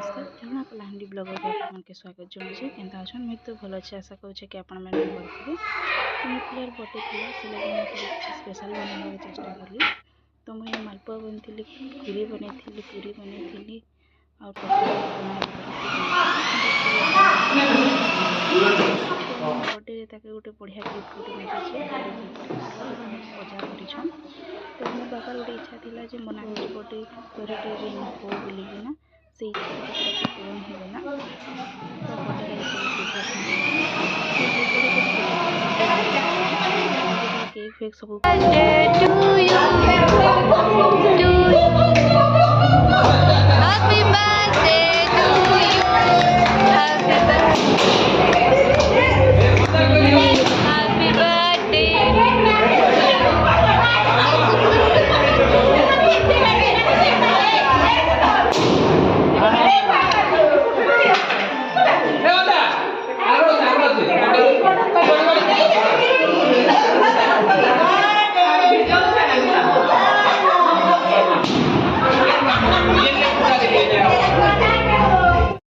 नमस्कार जमुना कलाहांडी ब्लॉगर को आपके स्वागत जनाऊँ केन्ता अच्छन मुझे तो भल अच्छे आशा करुचे कि आपण मैंने भल थे तो मो पिलर बर्थडे थी से लगे मुझे स्पेशल बनाने चेष्टा कली तो मुझे मालपुआ बनी पूरी बनई और बर्थडे गोटे बढ़िया गिफ्ट गोटे मिली मजा कर तो मो बाबार गोटे इच्छा थी जो मना बर्थडे तोरे रिंग हो बोलिकिना से इच्छा पूरण होगला तो केक फेक सब Happy birthday